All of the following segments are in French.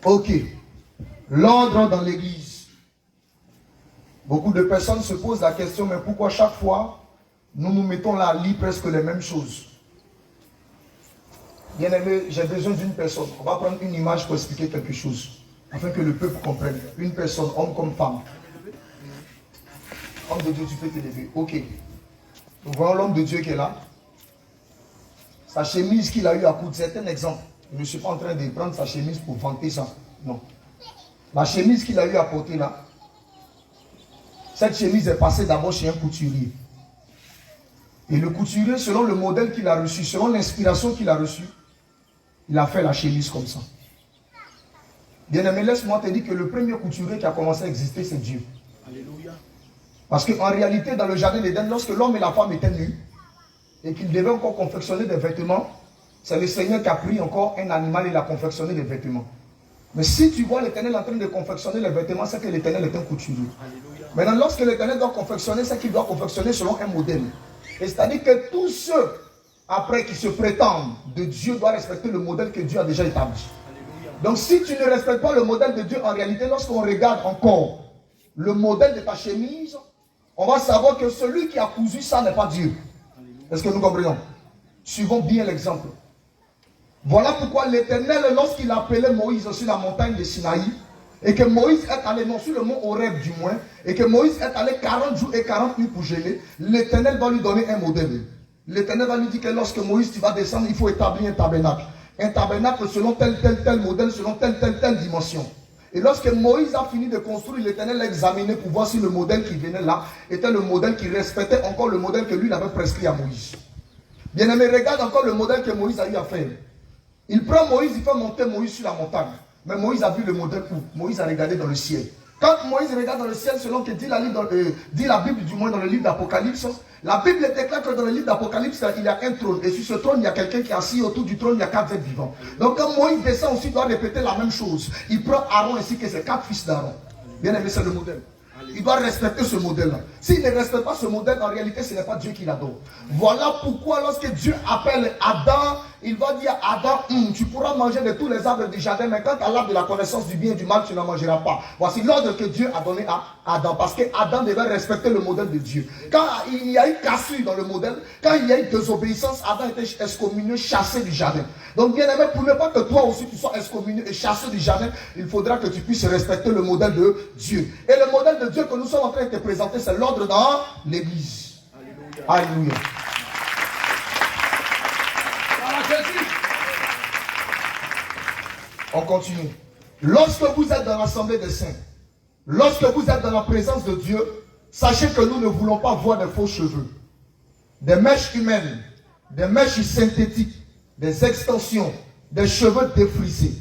Ok. L'ordre dans l'église. Beaucoup de personnes se posent la question, mais pourquoi chaque fois, nous nous mettons là à lire presque les mêmes choses? Bien aimé, j'ai besoin d'une personne. On va prendre une image pour expliquer quelque chose, afin que le peuple comprenne. Une personne, homme comme femme. Homme de Dieu, tu peux te lever. Ok. Nous voyons l'homme de Dieu qui est là. Sa chemise qu'il a eu à coudre, c'est un exemple. Je ne suis pas en train de prendre sa chemise pour vanter ça. Non. La chemise qu'il a eu à porter là, cette chemise est passée d'abord chez un couturier. Et le couturier, selon le modèle qu'il a reçu, selon l'inspiration qu'il a reçue, il a fait la chemise comme ça. Bien-aimé, laisse-moi te dire que le premier couturier qui a commencé à exister, c'est Dieu. Alléluia. Parce qu'en réalité, dans le jardin d'Éden, lorsque l'homme et la femme étaient nus, et qu'ils devaient encore confectionner des vêtements, c'est le Seigneur qui a pris encore un animal et l'a confectionné des vêtements. Mais si tu vois l'Éternel en train de confectionner les vêtements, c'est que l'Éternel est un couturier. Alléluia. Maintenant, lorsque l'Éternel doit confectionner, c'est qu'il doit confectionner selon un modèle. Et c'est-à-dire que tous ceux, après qui se prétendent de Dieu, doivent respecter le modèle que Dieu a déjà établi. Alléluia. Donc si tu ne respectes pas le modèle de Dieu, en réalité, lorsqu'on regarde encore le modèle de ta chemise, on va savoir que celui qui a cousu ça n'est pas Dieu. Est-ce que nous comprenons? Suivons bien l'exemple. Voilà pourquoi l'Éternel, lorsqu'il appelait Moïse sur la montagne de Sinaï, et que Moïse est allé, non sur le mont Horeb du moins, et que Moïse est allé 40 jours et 40 nuits pour geler, l'Éternel va lui donner un modèle. L'Éternel va lui dire que lorsque Moïse tu vas descendre, il faut établir un tabernacle. Un tabernacle selon tel modèle, selon telle dimension. Et lorsque Moïse a fini de construire, l'Éternel l'a examiné pour voir si le modèle qui venait là était le modèle qui respectait encore le modèle que lui avait prescrit à Moïse. Bien aimé, regarde encore le modèle que Moïse a eu à faire. Il prend Moïse, il fait monter Moïse sur la montagne. Mais Moïse a vu le modèle où Moïse a regardé dans le ciel. Quand Moïse regarde dans le ciel, selon que dit la Bible, du moins dans le livre d'Apocalypse, la Bible déclare que dans le livre d'Apocalypse, il y a un trône. Et sur ce trône, il y a quelqu'un qui est assis. Autour du trône, il y a 4 êtres vivants. Donc quand Moïse descend aussi, il doit répéter la même chose. Il prend Aaron ainsi que ses 4 fils d'Aaron. Bien aimé, c'est le modèle. Il doit respecter ce modèle-là. S'il ne respecte pas ce modèle, en réalité, ce n'est pas Dieu qui l'adore. Voilà pourquoi lorsque Dieu appelle Adam, il va dire à Adam, tu pourras manger de tous les arbres du jardin, mais quant à l'arbre de la connaissance du bien et du mal, tu n'en mangeras pas. Voici l'ordre que Dieu a donné à Adam, parce que Adam devait respecter le modèle de Dieu. Quand il y a eu cassure dans le modèle, quand il y a eu désobéissance, Adam était excommunié, chassé du jardin. Donc bien aimé, pour ne pas que toi aussi tu sois excommunié et chassé du jardin, il faudra que tu puisses respecter le modèle de Dieu. Et le modèle de Dieu que nous sommes en train de te présenter, c'est l'ordre dans l'église. Alléluia. Alléluia. On continue. Lorsque vous êtes dans l'assemblée des saints, lorsque vous êtes dans la présence de Dieu, sachez que nous ne voulons pas voir des faux cheveux, des mèches humaines, des mèches synthétiques, des extensions, des cheveux défrisés.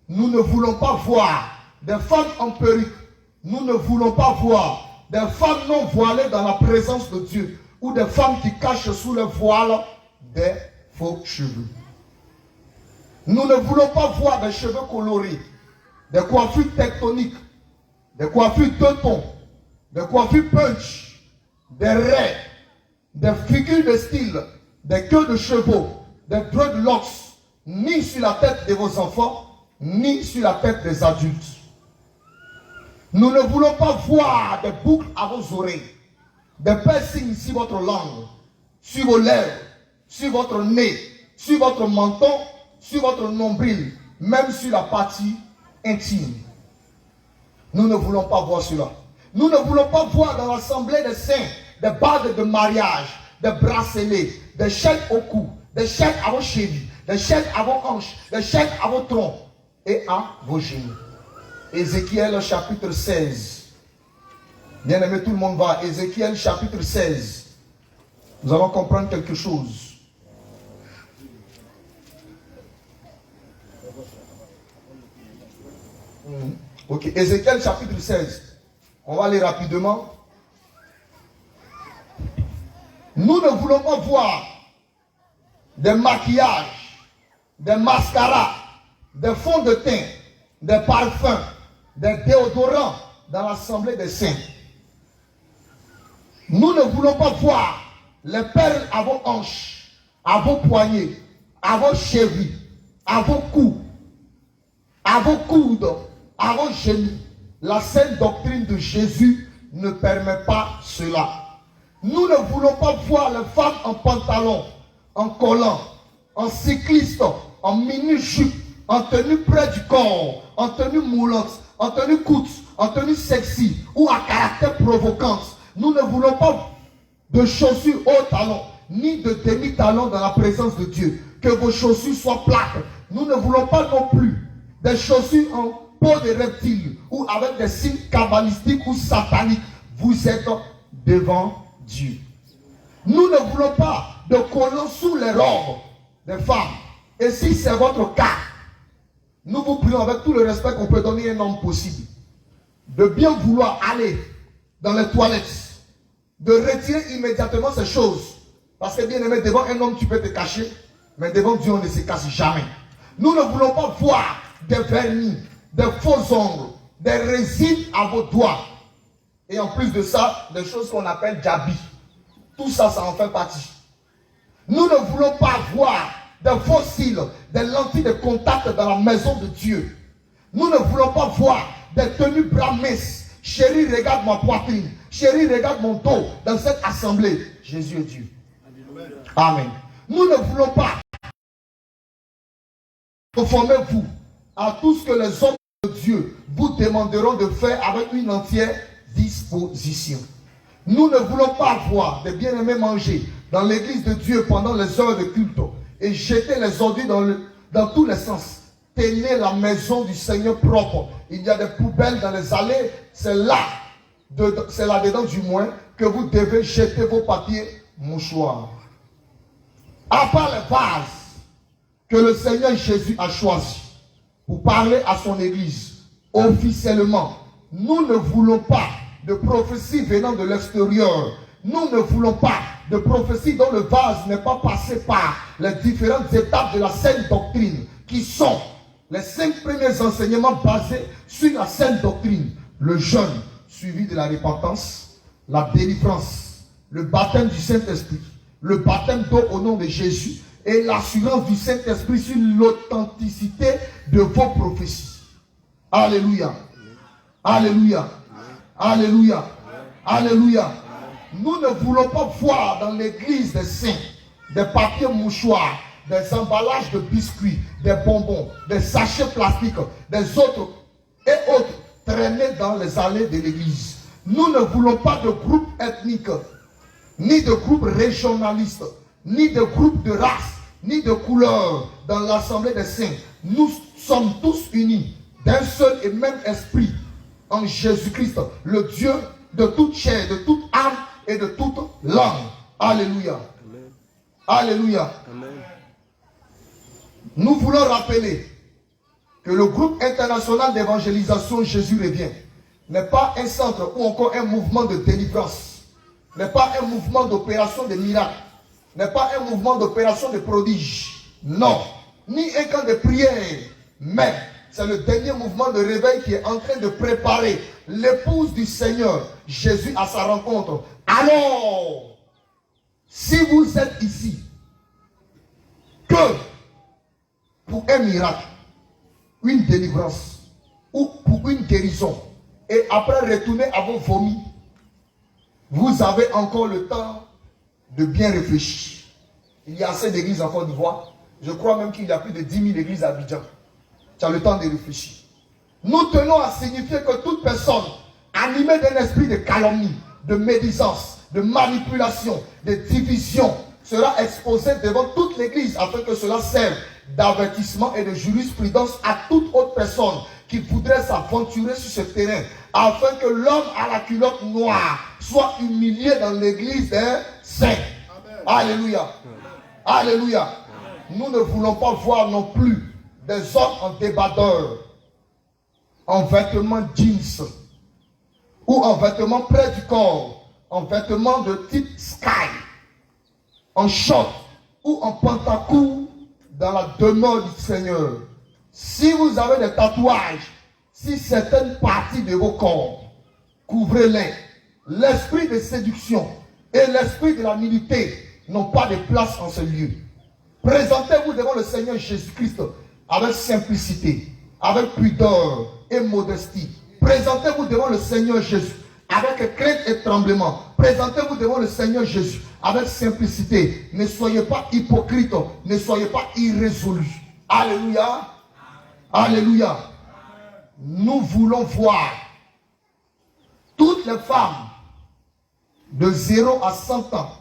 Nous ne voulons pas voir des femmes en perruque. Nous ne voulons pas voir des femmes non voilées dans la présence de Dieu, ou des femmes qui cachent sous le voile des faux cheveux. Nous ne voulons pas voir des cheveux colorés, des coiffures tectoniques, des coiffures teutons, des coiffures punch, des raies, des figures de style, des queues de chevaux, des dreadlocks, ni sur la tête de vos enfants, ni sur la tête des adultes. Nous ne voulons pas voir des boucles à vos oreilles, des piercings sur votre langue, sur vos lèvres, sur votre nez, sur votre menton, sur votre nombril, même sur la partie intime. Nous ne voulons pas voir cela. Nous ne voulons pas voir dans l'assemblée des saints des bagues de mariage, des bracelets, des chaînes au cou, des chaînes à vos chevilles, des chaînes à vos hanches, des chaînes à vos troncs et à vos genoux. Ézéchiel chapitre 16. Bien aimé, tout le monde va. Ézéchiel chapitre 16. Nous allons comprendre quelque chose. Ok, Ézéchiel chapitre 16. On va aller rapidement. Nous ne voulons pas voir des maquillages, des mascaras, des fonds de teint, des parfums, des déodorants dans l'assemblée des saints. Nous ne voulons pas voir les perles à vos hanches, à vos poignets, à vos chevilles, à vos coups, à vos coudes, à vos genoux. La sainte doctrine de Jésus ne permet pas cela. Nous ne voulons pas voir les femmes en pantalon, en collant, en cycliste, en mini-jupe, en tenue près du corps, en tenue moulante, en tenue courte, en tenue sexy ou à caractère provocante. Nous ne voulons pas de chaussures haut talon, ni de demi-talon dans la présence de Dieu. Que vos chaussures soient plates. Nous ne voulons pas non plus des chaussures en peau de reptile ou avec des signes kabbalistiques ou sataniques. Vous êtes devant Dieu. Nous ne voulons pas de collants sous les robes des femmes. Et si c'est votre cas, nous vous prions avec tout le respect qu'on peut donner à un homme possible, de bien vouloir aller dans les toilettes, de retirer immédiatement ces choses. Parce que bien aimé, devant un homme tu peux te cacher, mais devant Dieu on ne se cache jamais. Nous ne voulons pas voir des vernis, des faux ongles, des résines à vos doigts. Et en plus de ça, des choses qu'on appelle jabi. Tout ça, ça en fait partie. Nous ne voulons pas voir des faux cils, des lentilles de contact dans la maison de Dieu. Nous ne voulons pas voir des tenues bras minces. Chérie, regarde ma poitrine. Chérie, regarde mon dos dans cette assemblée. Jésus est Dieu. Amen. Nous ne voulons pas conformez-vous à tout ce que les hommes de Dieu vous demanderont de faire avec une entière disposition. Nous ne voulons pas voir des bien-aimés manger dans l'église de Dieu pendant les heures de culte et jeter les ordures dans tous les sens. Tenez la maison du Seigneur propre. Il y a des poubelles dans les allées. C'est là-dedans du moins que vous devez jeter vos papiers mouchoirs. À part les vases que le Seigneur Jésus a choisis pour parler à son église officiellement, nous ne voulons pas de prophétie venant de l'extérieur. Nous ne voulons pas de prophétie dont le vase n'est pas passé par les différentes étapes de la sainte doctrine, qui sont les 5 premiers enseignements basés sur la sainte doctrine. Le jeûne suivi de la repentance, la délivrance, le baptême du Saint-Esprit, le baptême d'eau au nom de Jésus et l'assurance du Saint-Esprit sur l'authenticité de vos prophéties. Alléluia. Alléluia. Alléluia. Alléluia. Nous ne voulons pas voir dans l'église des saints des papiers mouchoirs, des emballages de biscuits, des bonbons, des sachets plastiques, des autres et autres traîner dans les allées de l'église. Nous ne voulons pas de groupe ethnique, ni de groupe régionaliste, ni de groupe de race, ni de couleur dans l'assemblée des saints. Nous sommes tous unis d'un seul et même esprit en Jésus-Christ, le Dieu de toute chair, de toute âme et de toute langue. Alléluia. Amen. Alléluia. Amen. Nous voulons rappeler que le groupe international d'évangélisation Jésus revient n'est pas un centre ou encore un mouvement de délivrance, n'est pas un mouvement d'opération de miracles, n'est pas un mouvement d'opération de prodiges, non, ni un camp de prière, mais c'est le dernier mouvement de réveil qui est en train de préparer l'épouse du Seigneur Jésus à sa rencontre. Alors, si vous êtes ici, que pour un miracle, une délivrance ou pour une guérison, et après retourner à vos vomis, vous avez encore le temps de bien réfléchir. Il y a assez d'églises en Côte d'Ivoire. Je crois même qu'il y a plus de 10 000 églises à Abidjan. Tu as le temps de réfléchir. Nous tenons à signifier que toute personne animée d'un esprit de calomnie, de médisance, de manipulation, de division sera exposée devant toute l'église afin que cela serve d'avertissement et de jurisprudence à toute autre personne qui voudrait s'aventurer sur ce terrain afin que l'homme à la culotte noire soit humilié dans l'église des saints. Amen. Alléluia. Alléluia. Amen. Nous ne voulons pas voir non plus des hommes en débardeur, en vêtements jeans, ou en vêtements près du corps, en vêtements de type sky, en short ou en pantacourt dans la demeure du Seigneur. Si vous avez des tatouages, si certaines parties de vos corps, couvrez-les. L'esprit de séduction et l'esprit de la nullité n'ont pas de place en ce lieu. Présentez-vous devant le Seigneur Jésus-Christ avec simplicité, avec pudeur et modestie. Présentez-vous devant le Seigneur Jésus avec crainte et tremblement. Présentez-vous devant le Seigneur Jésus avec simplicité. Ne soyez pas hypocrite, ne soyez pas irrésolus. Alléluia. Alléluia. Nous voulons voir toutes les femmes de 0 à 100 ans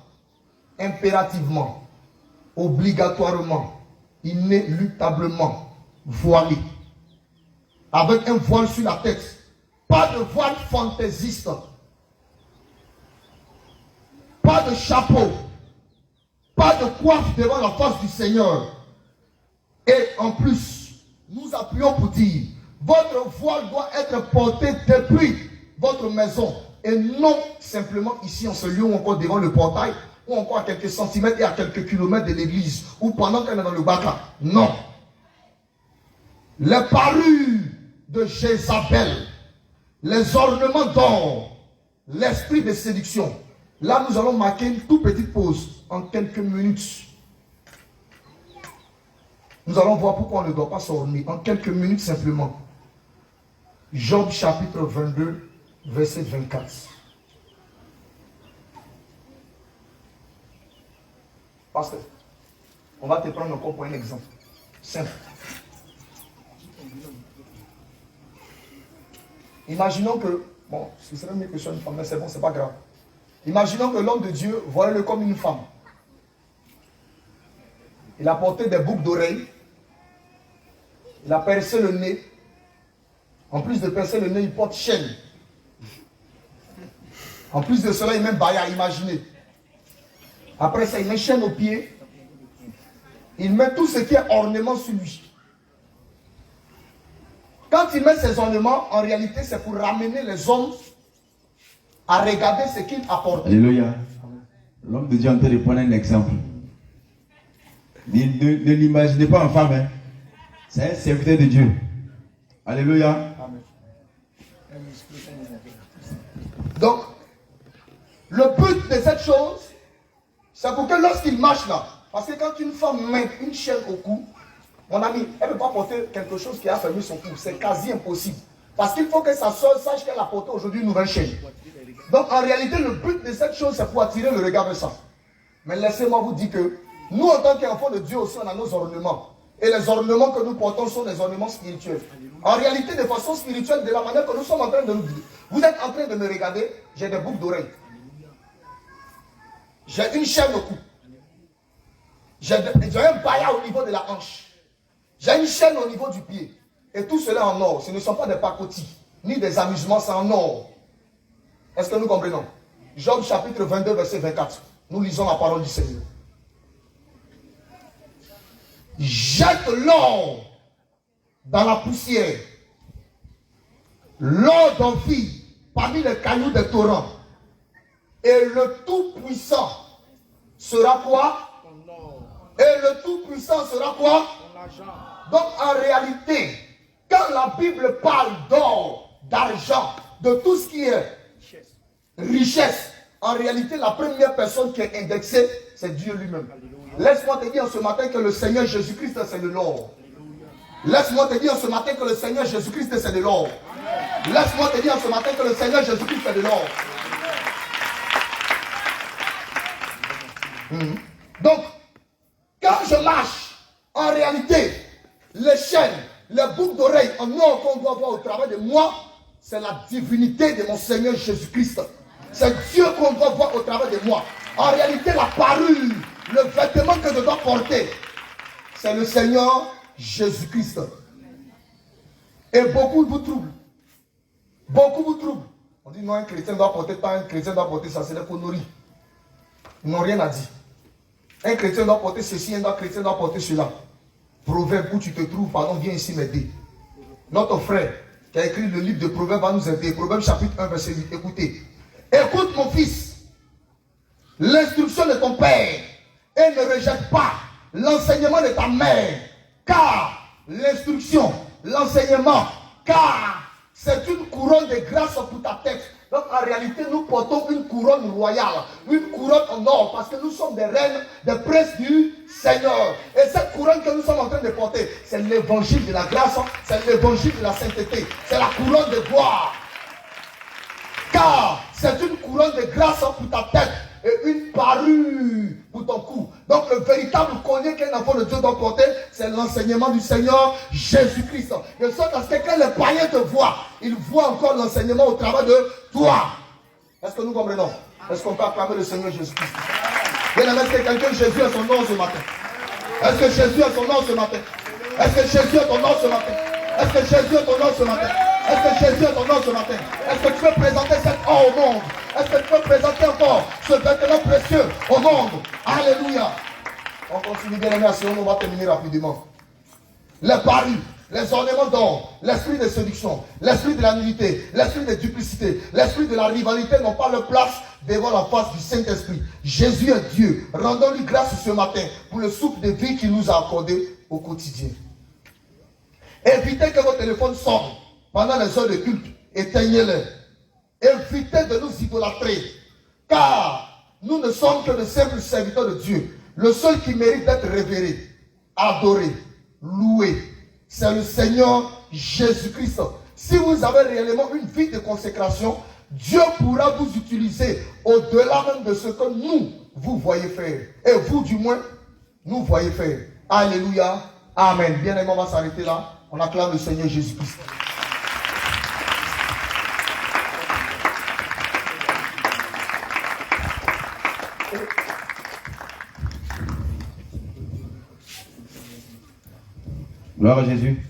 impérativement, obligatoirement, inéluctablement voilées, avec un voile sur la tête. Pas de voile fantaisiste, pas de chapeau, pas de coiffe devant la face du Seigneur. Et en plus, nous appuyons pour dire, votre voile doit être porté depuis votre maison et non simplement ici en ce lieu ou encore devant le portail ou encore à quelques centimètres et à quelques kilomètres de l'église ou pendant qu'elle est dans le bac là. Non. Les parures de Jézabel, les ornements d'or, l'esprit de séduction. Là, nous allons marquer une toute petite pause en quelques minutes. Nous allons voir pourquoi on ne doit pas s'orner en quelques minutes simplement. Job chapitre 22, verset 24. Pasteur, on va te prendre encore pour un exemple. Simple. Imaginons que, bon, ce serait mieux que je sois une femme, mais c'est bon, c'est pas grave. Imaginons que l'homme de Dieu voyait-le comme une femme. Il a porté des boucles d'oreilles. Il a percé le nez. En plus de percer le nez, il porte chaîne. En plus de cela, il met baya, imaginez. Après ça, il met chaîne aux pieds. Il met tout ce qui est ornement sur lui. Quand il met ses ornements, en réalité, c'est pour ramener les hommes à regarder ce qu'il apporte. Alléluia. L'homme de Dieu est en train de prendre un exemple. Ne l'imaginez pas en femme. Hein. C'est un serviteur de Dieu. Alléluia. Amen. Donc, le but de cette chose, c'est pour que lorsqu'il marche là, parce que quand une femme met une chaîne au cou, mon ami, elle ne peut pas porter quelque chose qui a fermé son cou. C'est quasi impossible. Parce qu'il faut que sa soeur sache qu'elle a porté aujourd'hui une nouvelle chaîne. Donc en réalité, le but de cette chose, c'est pour attirer le regard vers ça. Mais laissez-moi vous dire que nous, en tant qu'enfants de Dieu aussi, on a nos ornements. Et les ornements que nous portons sont des ornements spirituels. En réalité, de façon spirituelle, de la manière que nous sommes en train de nous dire. Vous êtes en train de me regarder, j'ai des boucles d'oreilles. J'ai une chaîne au cou. J'ai un baya au niveau de la hanche. J'ai une chaîne au niveau du pied. Et tout cela en or. Ce ne sont pas des pacotis, ni des amusements, c'est en or. Est-ce que nous comprenons? Job chapitre 22, verset 24. Nous lisons la parole du Seigneur. Jette l'or dans la poussière. L'or d'Ophir parmi les cailloux des torrents. Et le Tout-Puissant sera quoi? Et le Tout-Puissant sera quoi? Donc en réalité, quand la Bible parle d'or, d'argent, de tout ce qui est richesse, en réalité la première personne qui est indexée, c'est Dieu lui-même. Laisse-moi te dire ce matin que le Seigneur Jésus-Christ c'est de l'or. Laisse-moi te dire ce matin que le Seigneur Jésus-Christ c'est de l'or. Laisse-moi te dire ce matin que le Seigneur Jésus-Christ c'est de l'or. Donc, quand je marche, en réalité, les chaînes, les boucles d'oreilles en or qu'on doit voir au travers de moi, c'est la divinité de mon Seigneur Jésus-Christ. C'est Dieu qu'on doit voir au travers de moi. En réalité, la parure, le vêtement que je dois porter, c'est le Seigneur Jésus-Christ. Et beaucoup vous troublent. Beaucoup vous troublent. On dit non, un chrétien doit porter pas, un chrétien doit porter ça, c'est des conneries. Ils n'ont rien à dire. Un chrétien doit porter ceci, un chrétien doit porter cela. Proverbe où tu te trouves, pardon, viens ici m'aider. Notre frère qui a écrit le livre de Proverbe va nous aider. Proverbe chapitre 1, verset 8. Écoutez. Écoute mon fils, l'instruction de ton père et ne rejette pas l'enseignement de ta mère. Car l'instruction, l'enseignement, car c'est une couronne de grâce pour ta tête. Donc en réalité, nous portons une couronne royale, une couronne en or, parce que nous sommes des reines, des princes du Seigneur. Et cette couronne que nous sommes en train de porter, c'est l'évangile de la grâce, c'est l'évangile de la sainteté, c'est la couronne de gloire. Car c'est une couronne de grâce pour ta tête et une parure pour ton cou. Donc le véritable collier qu'un enfant de Dieu doit porter, c'est l'enseignement du Seigneur Jésus-Christ. De sorte à ce que quand les païens te voient, ils voient encore l'enseignement au travers de toi. Est-ce que nous comprenons? Est-ce qu'on peut acclamer le Seigneur Jésus-Christ? Bien aimé, est-ce que quelqu'un Jésus a son nom ce matin? Est-ce que Jésus a son nom ce matin? Est-ce que Jésus a ton nom ce matin? Est-ce que Jésus a ton nom ce matin? Est-ce que Jésus a ton nom ce matin? Est-ce que tu peux présenter cet or au monde? Est-ce que tu peux présenter encore ce vêtement précieux au monde? Alléluia. On continue bien aimé, on va terminer rapidement. Les paris, les ornements d'or, l'esprit de séduction, l'esprit de la nullité, l'esprit de duplicité, l'esprit de la rivalité n'ont pas leur place devant la face du Saint-Esprit. Jésus est Dieu. Rendons-lui grâce ce matin pour le souffle de vie qu'il nous a accordé au quotidien. Évitez que votre téléphone sonne pendant les heures de culte. Éteignez-les. Évitez de nous idolâtrer. Car nous ne sommes que de simples serviteurs de Dieu. Le seul qui mérite d'être révéré, adoré, loué, c'est le Seigneur Jésus-Christ. Si vous avez réellement une vie de consécration, Dieu pourra vous utiliser au-delà même de ce que nous, vous voyez faire. Et vous, du moins, nous voyez faire. Alléluia. Amen. Bien aimé, on va s'arrêter là. On acclame le Seigneur Jésus-Christ. Gloire à Jésus.